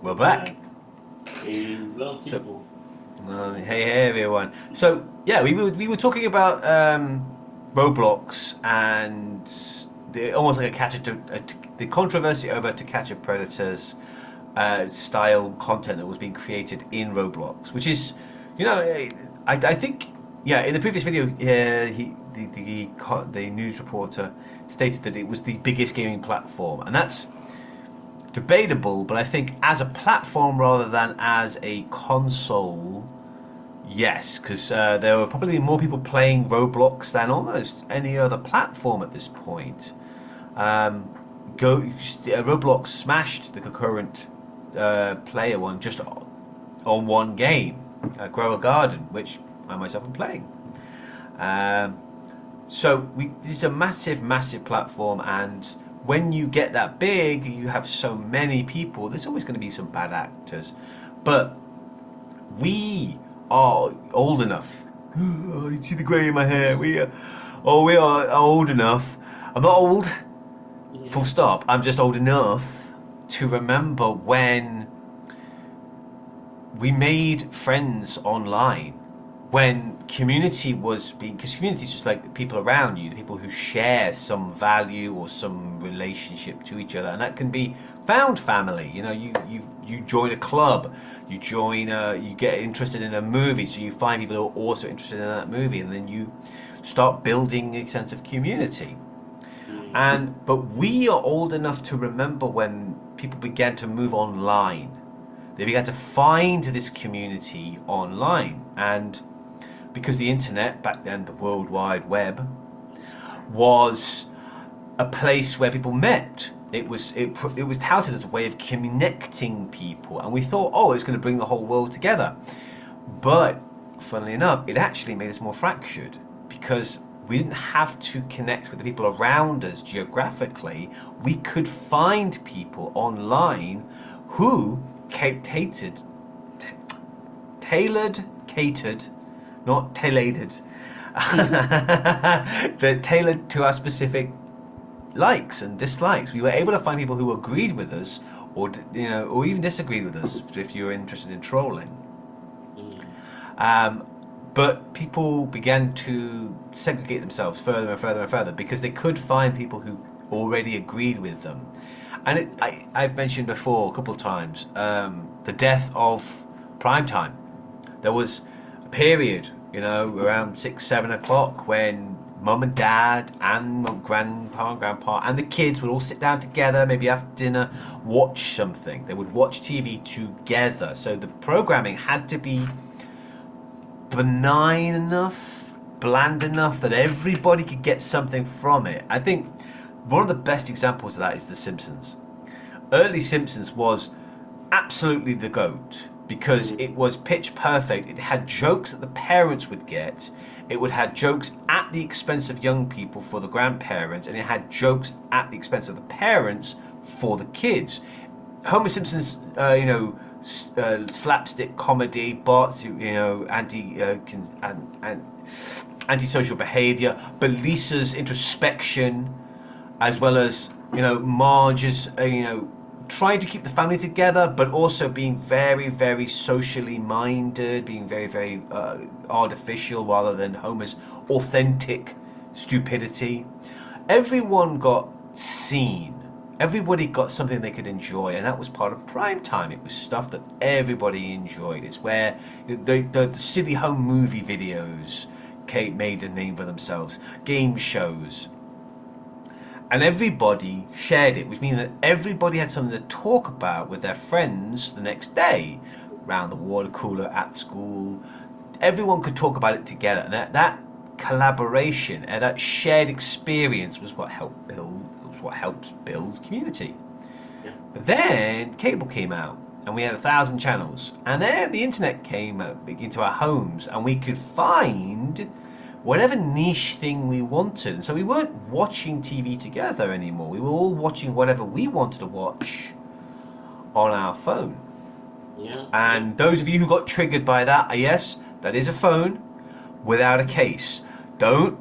We're back. Hello, So, people. hey everyone. So yeah, we were talking about Roblox and almost like the controversy over To Catch a Predator's style content that was being created in Roblox, which is, you know, I think yeah. In the previous video, the news reporter stated that it was the biggest gaming platform, and that's debatable, but I think as a platform rather than as a console, yes, because there were probably more people playing Roblox than almost any other platform at this point. Um, Roblox smashed the concurrent player one just on one game, Grow a Garden, which I myself am playing. Um, it's a massive, massive platform, and when you get that big, you have so many people. There's always going to be some bad actors, but we are old enough. Oh, you see the grey in my hair. We are old enough. I'm not old, full Yeah. stop. I'm just old enough to remember when we made friends online, when community was being, because community is just like the people around you, the people who share some value or some relationship to each other, and that can be found family. You know, you join a club, you get interested in a movie, so you find people who are also interested in that movie, and then you start building a sense of community. Mm. But we are old enough to remember when people began to move online. They began to find this community online, and because the internet back then, the World Wide Web, was a place where people met. It was touted as a way of connecting people, and we thought, oh, it's going to bring the whole world together. But funnily enough, it actually made us more fractured because we didn't have to connect with the people around us geographically. We could find people online who catered, not tailored, that tailored to our specific likes and dislikes. We were able to find people who agreed with us, or or even disagreed with us if you were interested in trolling. Mm. Um, but people began to segregate themselves further and further and further because they could find people who already agreed with them. And I've mentioned before a couple of times the death of prime time. There was a period, around 6, 7 o'clock when mum and dad and grandpa and grandpa and the kids would all sit down together, maybe after dinner, watch something. They would watch TV together. So the programming had to be benign enough, bland enough that everybody could get something from it. I think one of the best examples of that is The Simpsons. Early Simpsons was absolutely the GOAT because Mm. it was pitch perfect. It had jokes that the parents would get. It would have jokes at the expense of young people for the grandparents, and it had jokes at the expense of the parents for the kids. Homer Simpson's, slapstick comedy, Bart's, antisocial behaviour, Belisa's introspection, as well as Marge's, trying to keep the family together, but also being very, very socially minded, being very, very artificial rather than Homer's authentic stupidity. Everyone got seen. Everybody got something they could enjoy, and that was part of prime time. It was stuff that everybody enjoyed. It's where the silly home movie videos Kate made a name for themselves, game shows, and everybody shared it, which means that everybody had something to talk about with their friends the next day, around the water cooler at school. Everyone could talk about it together, and that collaboration and that shared experience was what helps build community. Yeah. Then cable came out, and we had 1,000 channels, and then the internet came into our homes, and we could find whatever niche thing we wanted. And so we weren't watching TV together anymore. We were all watching whatever we wanted to watch on our phone. Yeah. And those of you who got triggered by that, yes, that is a phone without a case. Don't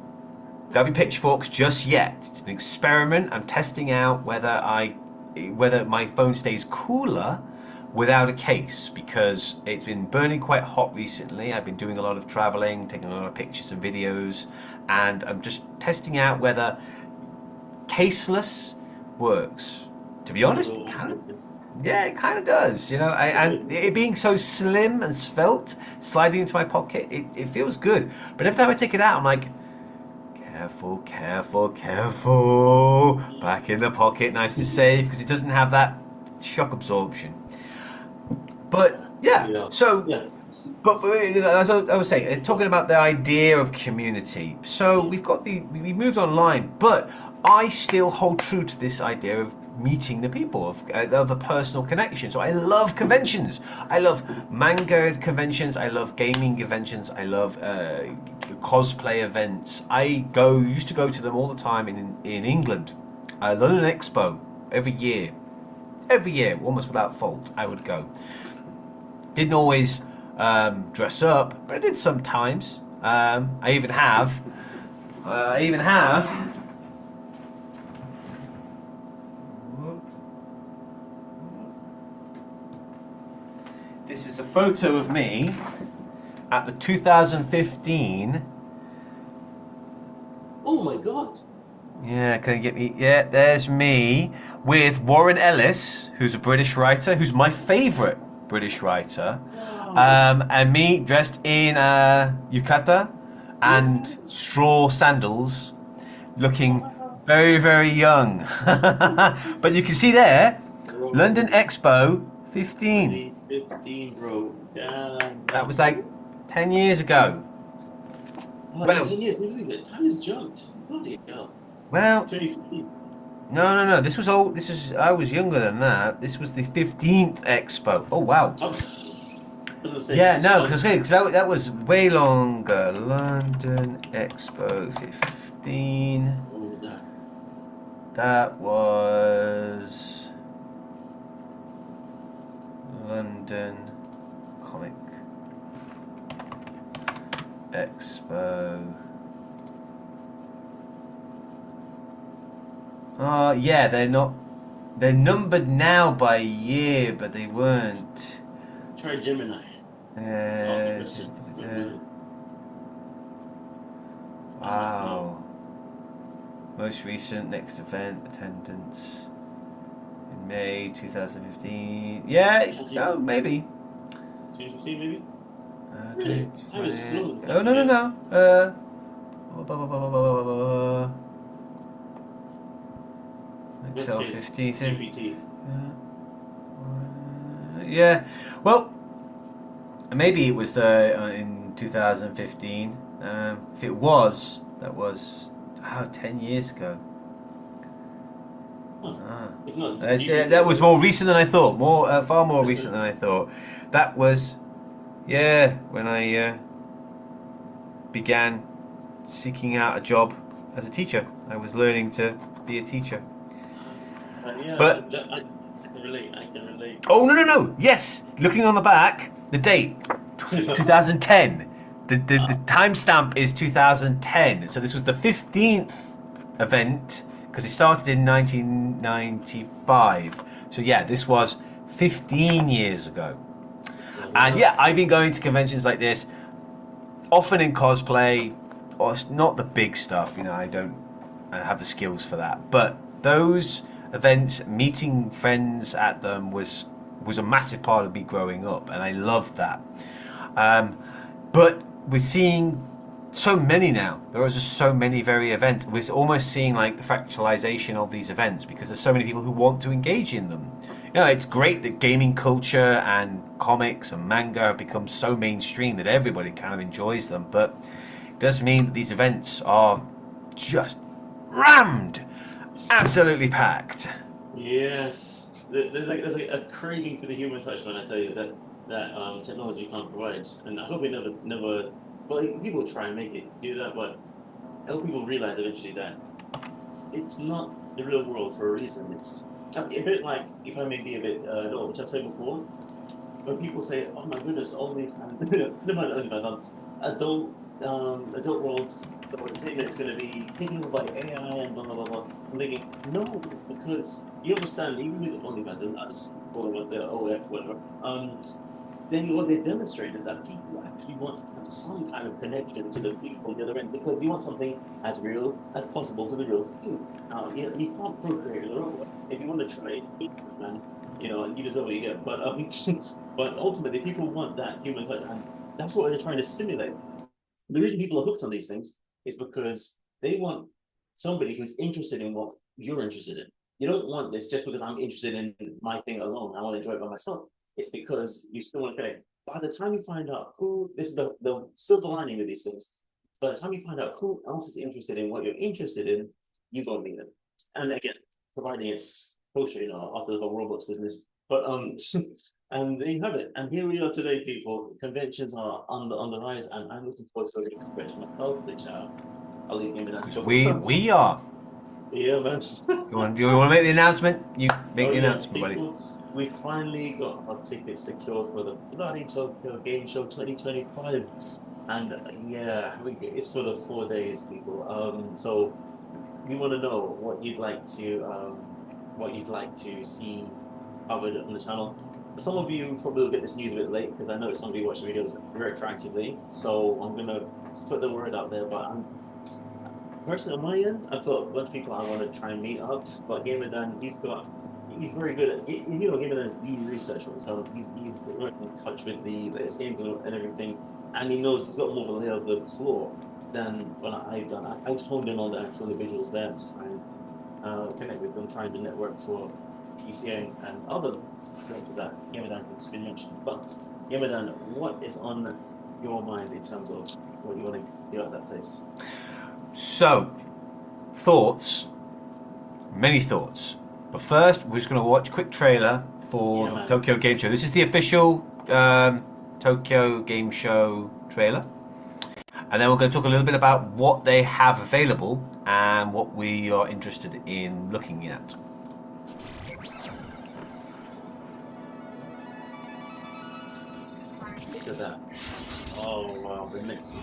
grab your pitchforks just yet. It's an experiment. I'm testing out whether my phone stays cooler without a case because it's been burning quite hot recently. I've been doing a lot of traveling, taking a lot of pictures and videos, and I'm just testing out whether caseless works. To be honest, yeah, it kind of does. And it being so slim and svelte, sliding into my pocket, it feels good. But every time I take it out, I'm like, careful, careful, careful. Back in the pocket, nice and safe, because it doesn't have that shock absorption. But yeah, so. Yeah. But as I was saying, talking about the idea of community. So we moved online, but I still hold true to this idea of meeting the people, of the personal connection. So I love conventions. I love manga conventions. I love gaming conventions. I love cosplay events. Used to go to them all the time in England. London Expo every year, almost without fault. I would go. Didn't always dress up, but I did sometimes. I even have. This is a photo of me at the 2015. Oh my God. Yeah, can you get me? Yeah, there's me with Warren Ellis, who's a British writer, who's my favourite British writer. And me dressed in yukata and straw sandals, looking very, very young. But you can see there, London Expo 15. 2015, bro. Damn. That was like 10 years ago. Oh, Well- 10 years. That time has jumped. Bloody hell. Well, 2015. no. This was old. I was younger than that. This was the 15th Expo. Oh wow. Oh, I was gonna say, Yeah, no, because that was way longer. London Expo 15. What was that? That was London Comic Expo. Yeah, they're numbered now by year, but they weren't. Try Gemini. Wow. Most recent next event attendance in May 2015. Yeah, no, maybe. 2015 maybe? Okay. I was flown. Oh no. Excel Best case, 15. GPT. Yeah. Well, maybe it was in 2015. If it was, that was 10 years ago. Huh. If not, That was more recent than I thought. Far more recent than I thought. That was, when I began seeking out a job as a teacher. I was learning to be a teacher. Yeah, But- I can relate. Oh no! Yes, looking on the back, the date, 2010. The timestamp is 2010. So this was the 15th event because it started in 1995. So yeah, this was 15 years ago. And yeah, I've been going to conventions like this, often in cosplay, or not the big stuff. I don't have the skills for that. But those events, meeting friends at them was a massive part of me growing up, and I loved that. But we're seeing so many now. There are just so many events. We're almost seeing like the fractalization of these events because there's so many people who want to engage in them. It's great that gaming culture and comics and manga have become so mainstream that everybody kind of enjoys them, but it does mean that these events are just rammed, absolutely packed. Yes, there's like a craving for the human touch, when I tell you that technology can't provide, and I hope it never. Well, people try and make it do that, but I hope people realize eventually that it's not the real world for a reason. It's a bit like, if I may be a bit adult, which I've said before, when people say, "Oh my goodness, OnlyFans," no, not OnlyFans, adult adult worlds, the entertainment is going to be taken over by AI and blah blah blah blah. I'm thinking, no, because you understand, even with OnlyFans, and I just call them what the OF whatever. Then what they demonstrate is that people actually want to have some kind of connection to the people on the other end because you want something as real as possible to the real thing. You can't procreate the robot. If you want to try it, man, you deserve what you get. But but ultimately, people want that human touch, and that's what they're trying to simulate. The reason people are hooked on these things is because they want somebody who's interested in what you're interested in. You don't want this just because I'm interested in my thing alone. I want to enjoy it by myself. It's because you still want to connect. By the time you find out who, this is the silver lining with these things. By the time you find out who else is interested in what you're interested in, you go meet them. And again, providing it's kosher, after the whole robots business. But and there you have it. And here we are today, people. Conventions are on the rise, and I'm looking forward to a convention myself, which I'll leave him in that job. We are. Yeah, man. You want to make the announcement? You make the yeah, announcement, buddy. We finally got our tickets secured for the bloody Tokyo Game Show 2025, and it's for the 4 days, people. So we want to know what you'd like to see covered on the channel. Some of you probably will get this news a bit late because I know some of you watch the videos retroactively. So I'm gonna put the word out there, but personally on my end, I've got a bunch of people I want to try and meet up. But Gamer Dan, he's very good at Gamer Dan he research on himself. He's very in touch with the latest games and everything, and he knows he's got more of a lay of the floor than what I've done. I honed in on the actual individuals there to try and connect with them, trying to network for PCA and other things that Yamadan has been mentioned. But Yamadan, what is on your mind in terms of what you want to do at that place? So, thoughts, many thoughts. But first, we're just going to watch a quick trailer for the Tokyo Game Show. This is the official Tokyo Game Show trailer. And then we're going to talk a little bit about what they have available and what we are interested in looking at. Look at that. Oh, wow, the mix.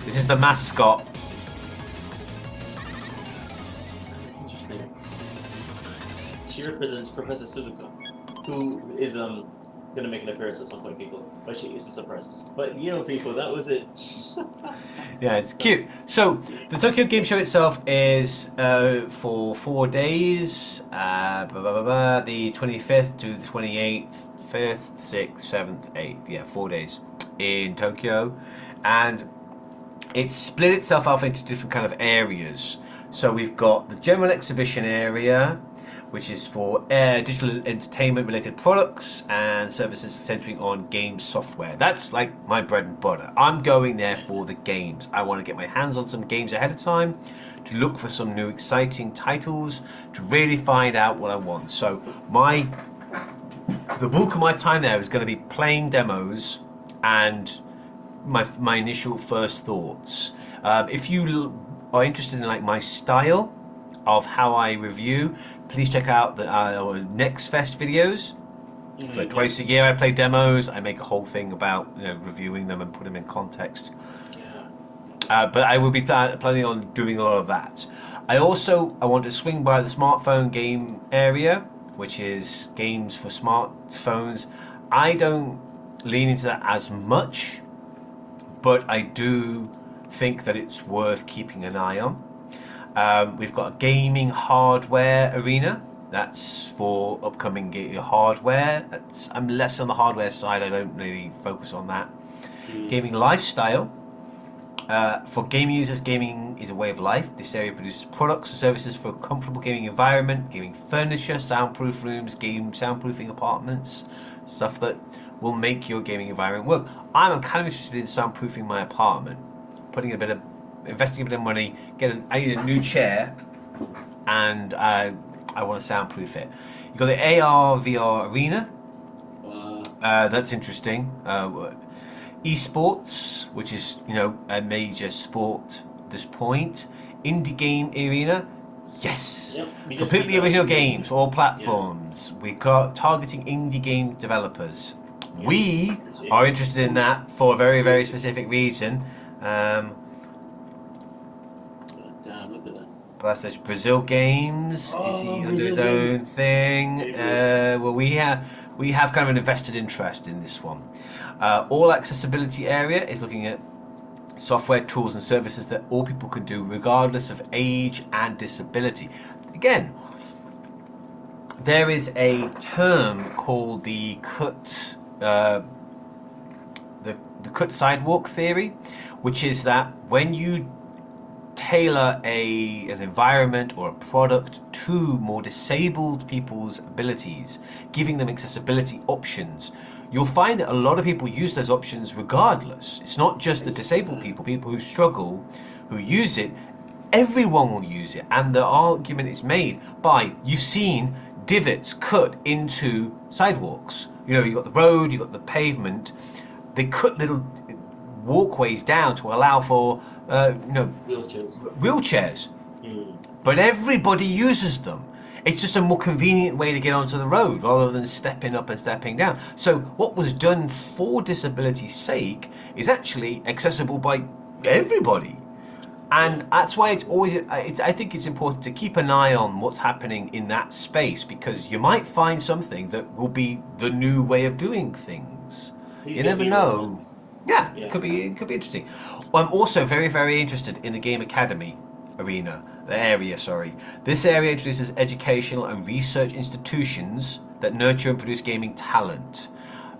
This is the mascot. Interesting. She represents Professor Suzuka, who is gonna make an appearance at some point, people. But she is a surprise. But people, that was it. Yeah, it's cute. So the Tokyo Game Show itself is for 4 days, the 25th to the 28th, 5th, 6th, 7th, 8th. Yeah, 4 days in Tokyo, and it's split itself off into different kind of areas. So we've got the general exhibition area, which is for digital entertainment related products and services centering on game software. That's like my bread and butter. I'm going there for the games. I want to get my hands on some games ahead of time, to look for some new exciting titles, to really find out what I want. So the bulk of my time there is going to be playing demos and my initial first thoughts. If you are interested in like my style of how I review, please check out our Next Fest videos. So twice a year I play demos. I make a whole thing about reviewing them and put them in context. But I will be planning on doing a lot of that. I want to swing by the smartphone game area, which is games for smartphones. I don't lean into that as much, but I do think that it's worth keeping an eye on. We've got a gaming hardware arena. That's for upcoming hardware. I'm less on the hardware side. I don't really focus on that. Gaming lifestyle. For game users, gaming is a way of life. This area produces products and services for a comfortable gaming environment, gaming furniture, soundproof rooms, game soundproofing apartments, stuff that will make your gaming environment work. I'm kind of interested in soundproofing my apartment, investing a bit of money. I need a new chair, and I want to soundproof it. You've got the AR VR arena. That's interesting. Esports, which is a major sport at this point. Indie game arena. Yes. Yep, completely original games, all platforms. Yeah. We're targeting indie game developers. We are interested in that for a very, very specific reason. Damn, look at that. Blasters Brazil Games is Oh, he under his Brazil own Games. thing? Favorite. Well, we have kind of an invested interest in this one. All accessibility area is looking at software, tools, and services that all people can do, regardless of age and disability. Again, there is a term called the cut sidewalk theory, which is that when you tailor an environment or a product to more disabled people's abilities, giving them accessibility options, you'll find that a lot of people use those options regardless. It's not just the disabled people who struggle, who use it. Everyone will use it, and the argument is made by, you've seen divots cut into sidewalks. You know, you've got the road, you've got the pavement. They cut little walkways down to allow for wheelchairs. But everybody uses them. It's just a more convenient way to get onto the road rather than stepping up and stepping down. So what was done for disability's sake is actually accessible by everybody. And that's why I think it's important to keep an eye on what's happening in that space, because you might find something that will be the new way of doing things. You never know. Yeah, it could be interesting. I'm also very, very interested in the Game Academy area. This area introduces educational and research institutions that nurture and produce gaming talent.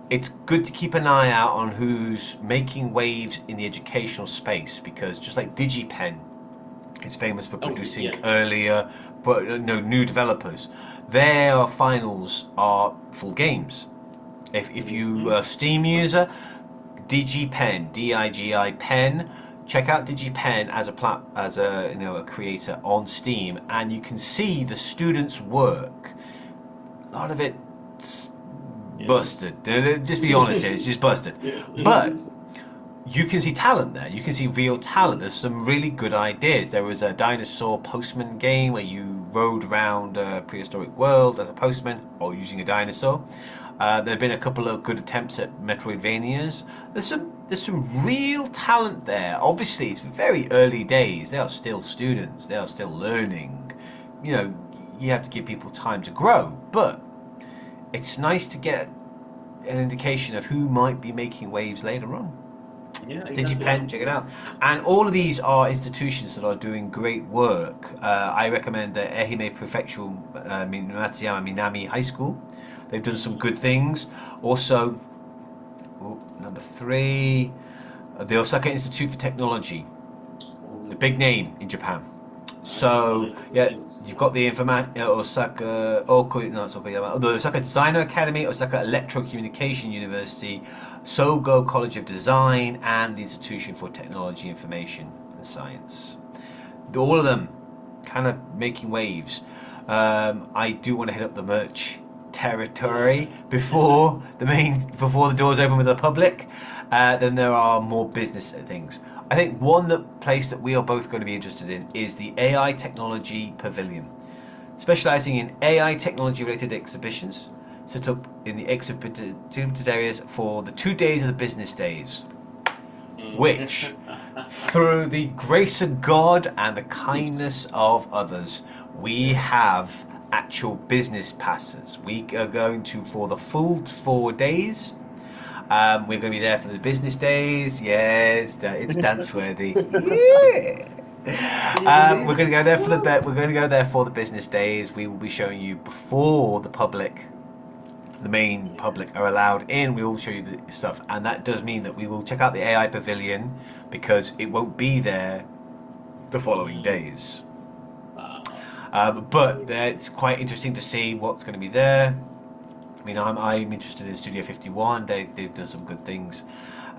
It's good to keep an eye out on who's making waves in the educational space, because just like DigiPen is famous for producing earlier, but new developers, their finals are full games. If you are a Steam user, DigiPen, DIGI Pen, check out DigiPen as a creator on Steam, and you can see the students' work. A lot of it's busted. Just be honest here, it's just busted. But you can see talent there. You can see real talent. There's some really good ideas. There was a dinosaur postman game where you rode around a prehistoric world as a postman or using a dinosaur. There have been a couple of good attempts at Metroidvanias. There's some real talent there. Obviously, it's very early days. They are still students. They are still learning. You know, you have to give people time to grow. But it's nice to get an indication of who might be making waves later on. Yeah, exactly. DigiPen, check it out. And all of these are institutions that are doing great work. I recommend the Ehime Prefectural Matsuyama Minami High School. They've done some good things. Also, number 3, the Osaka Institute for Technology, the big name in Japan. So yeah, you've got the the Osaka Designer Academy, Osaka Electrocommunication University, Sogo College of Design, and the Institution for Technology, Information and Science. All of them kind of making waves. I do want to hit up the merch territory before the doors open with the public. Then there are more business things. I think one place that we are both going to be interested in is the AI Technology Pavilion, specializing in AI technology related exhibitions set up in the exhibited areas for the 2 days of the business days, which through the grace of God and the kindness of others, we have actual business passes. We are going for the full 4 days. We're going to be there for the business days. Yes, it's dance worthy. Yeah. We're going to go there for the business days. We will be showing you before the main public are allowed in. We will show you the stuff, and that does mean that we will check out the AI Pavilion because it won't be there the following days. But it's quite interesting to see what's going to be there. I mean, I'm interested in Studio 51. They've done some good things.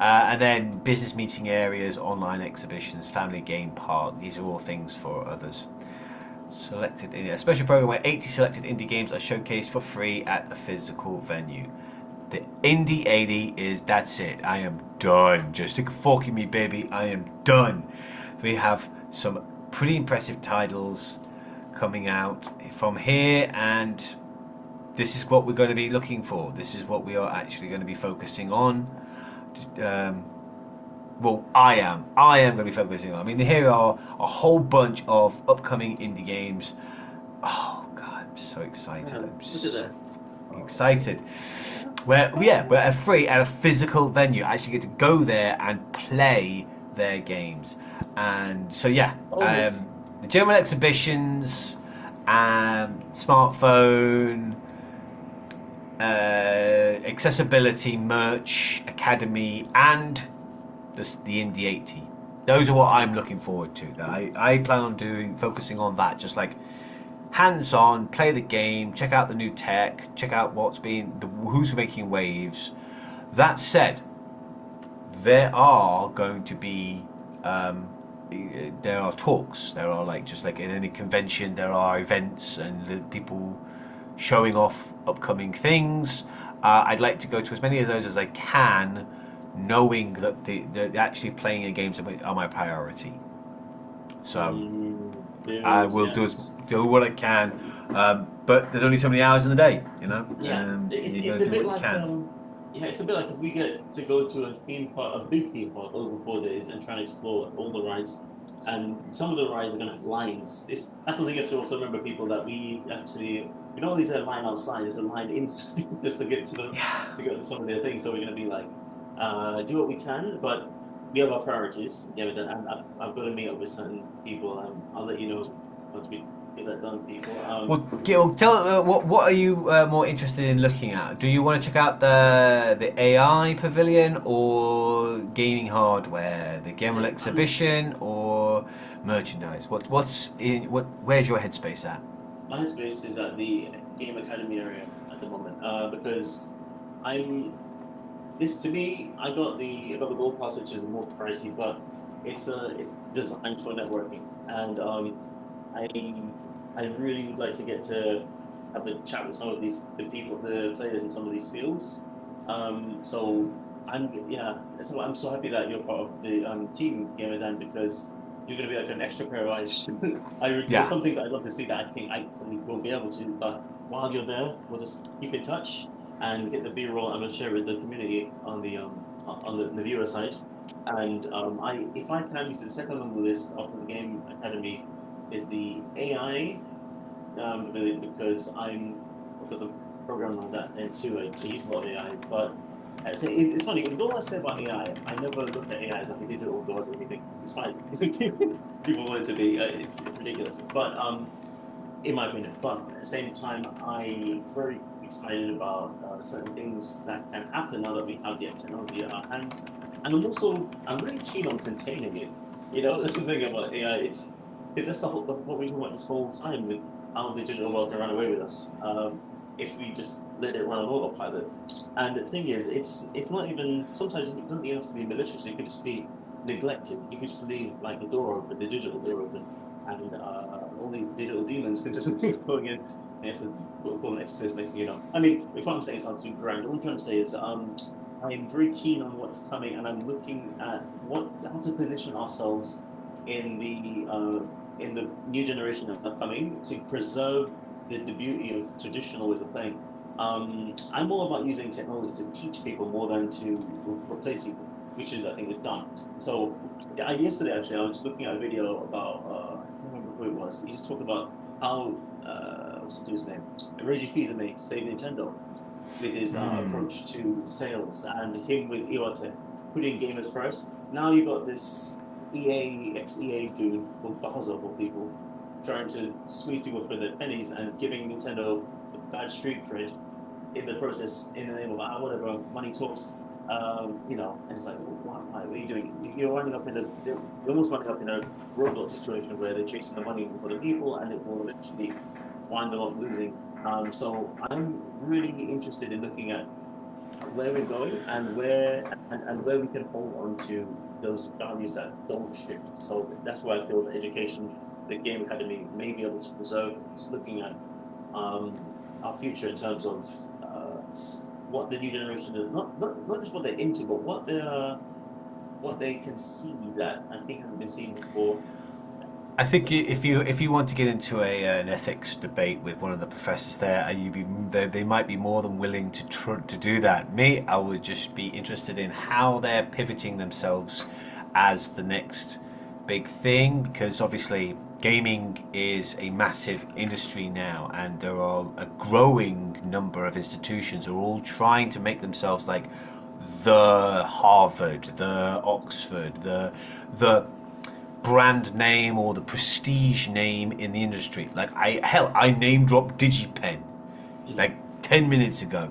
And then business meeting areas, online exhibitions, family game park. These are all things for others. Selected in a special program where 80 selected indie games are showcased for free at a physical venue. The Indie 80 that's it. I am done. Just stick a fork in me, baby. I am done. We have some pretty impressive titles coming out from here, and this is what we're going to be looking for. This is what we are actually going to be focusing on. Well, I am going to be focusing on. I mean, here are a whole bunch of upcoming indie games. Oh God, I'm so excited! I'm Look at that. excited. We're at a physical venue. I actually get to go there and play their games, and so yeah, Yes. the general exhibitions, smartphone, accessibility, merch, academy, and the Indie 80. Those are what I'm looking forward to. I plan on focusing on that, just like hands on, play the game, check out the new tech, check out who's making waves. That said, there are going to be there are talks. There are just like in any convention, there are events and people showing off upcoming things. I'd like to go to as many of those as I can, knowing that the actually playing the games are my priority. So I will do what I can, but there's only so many hours in the day, you know. Yeah, You it's gotta a do bit what you like can. yeah, it's a bit like if we get to go to a theme park, a big theme park over 4 days and try and explore all the rides, and some of the rides are gonna have lines. That's the thing you have to also remember, people, that we don't always have a line outside. There's a line inside just to get Yeah. to go to some of their things. So we're gonna be like, do what we can, but we have our priorities. Yeah, and I've got to meet up with certain people. I'll let you know once we get that done, people. Well, Gil, tell what are you more interested in looking at? Do you want to check out the AI pavilion or gaming hardware, the general exhibition or merchandise? Where's your headspace at? My headspace is at the Game Academy area at the moment, because I'm this to me. I got the gold pass, which is more pricey, but it's designed for networking, and I I really would like to get to have a chat with some of the players in some of these fields. So so I'm so happy that you're part of the team, Gamer Dan, because you're going to be like an extra pair of eyes. There's Yeah. some things I'd love to see that I think I probably won't be able to, but while you're there, we'll just keep in touch and get the B-roll. I'm going to share with the community on the viewer side. And if I can, use the second on the list after the Game Academy is the AI, really, because I'm programmed on that end too. I use a lot of AI, but it's funny. With all I say about AI, I never look at AI as like a digital god or anything. It's fine. People want it to be. It's ridiculous, but in my opinion. But at the same time, I'm very excited about certain things that can happen now that we have the technology at our hands. And I'm really keen on containing it. That's the thing about AI. It's that's what we talk about this whole time with how the digital world can run away with us. If we just let it run on autopilot. And the thing is, it's not even, sometimes it doesn't even have to be malicious. It could just be neglected. You could just leave like the door open, the digital door open, and all these digital demons can just keep going in. And you have to call an exorcist next thing you know. I mean, if what I'm saying sounds too grand, what I'm trying to say is I'm very keen on what's coming, and I'm looking at how to position ourselves in the new generation that are coming to preserve the beauty of traditional ways of playing. I'm all about using technology to teach people more than to replace people, which is, I think, is done. So yesterday, actually, I was looking at a video about I can't remember who it was. He just talked about how what's the dude's name? Reggie Fils-Aimé saved Nintendo with his approach to sales, and him with Iwate putting gamers first. Now you got this ex-EA dude called Bowser, for people, trying to squeeze people for their pennies and giving Nintendo a bad street cred in the process, in the name of whatever, money talks. And it's like, why, what are you doing? You're almost running up in a Roblox situation where they're chasing the money for the people, and it will eventually wind them up losing. So I'm really interested in looking at where we're going and where we can hold on to those values that don't shift. So that's why I feel that education, the Game Academy, may be able to preserve. It's looking at our future in terms of what the new generation is, not just what they're into, but what they can see that I think hasn't been seen before. I think if you want to get into an ethics debate with one of the professors there, they might be more than willing to do that. Me, I would just be interested in how they're pivoting themselves as the next big thing, because obviously gaming is a massive industry now, and there are a growing number of institutions who are all trying to make themselves like the Harvard, the Oxford, the brand name or the prestige name in the industry. Like I name dropped DigiPen like 10 minutes ago.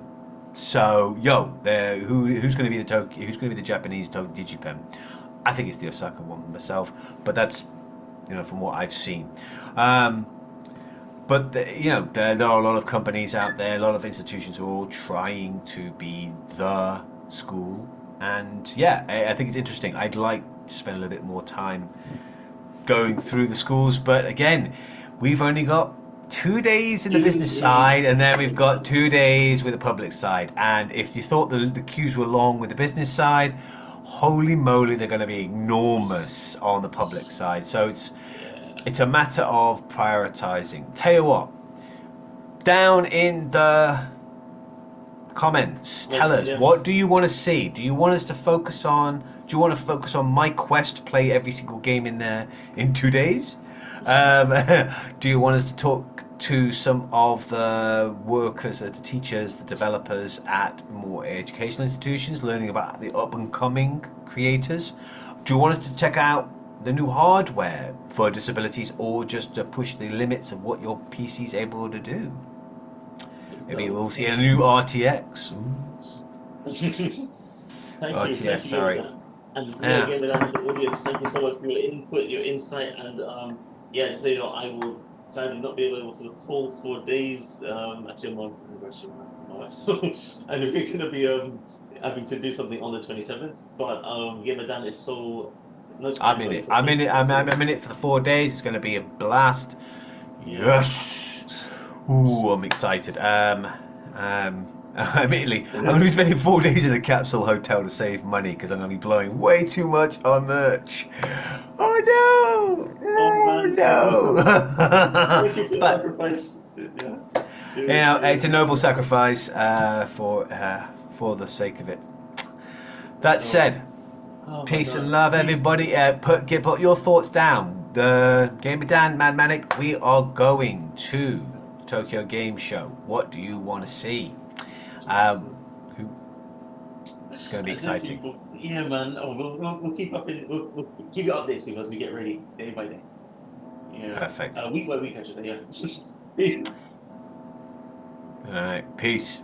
So who's going to be the Tokyo? Who's going to be the Japanese DigiPen? I think it's the Osaka one myself, but that's from what I've seen. But there are a lot of companies out there, a lot of institutions who are all trying to be the school, and I think it's interesting. I'd like to spend a little bit more time going through the schools, but again, we've only got 2 days in the business side, and then we've got 2 days with the public side. And if you thought the queues were long with the business side, holy moly, they're going to be enormous on the public side. So it's a matter of prioritizing. Tell you what, down in the comments, tell us, what do you want to see? Do you want us to focus on? Do you want to focus on my quest, play every single game in there in 2 days? Do you want us to talk to some of the workers, the teachers, the developers at more educational institutions, learning about the up and coming creators? Do you want us to check out the new hardware for disabilities, or just to push the limits of what your PC is able to do? Maybe we'll see a new RTX. Thank you, sorry. And again, with that, the audience, thank you so much for your input, your insight, and just so you know, I will sadly not be available for the full 4 days. Actually, I'm on anniversary with my wife, so and we're going to be having to do something on the 27th. But Ramadan is so. I'm in it. I'm in it for the 4 days. It's going to be a blast. Yes. Ooh, I'm excited. Admittedly, I'm going to be spending 4 days in a capsule hotel to save money because I'm going to be blowing way too much on merch. Oh no! Sacrifice. It's a noble sacrifice for the sake of it. That said, peace and love, everybody. Put your thoughts down. The Gamer Dan, Mad Manic, we are going to Tokyo Game Show. What do you want to see? It's going to be exciting. Yeah, man. We'll keep up we'll give you updates as we get ready day by day. Yeah. Perfect. Week by week, I should say. Yeah. Peace. All right. Peace.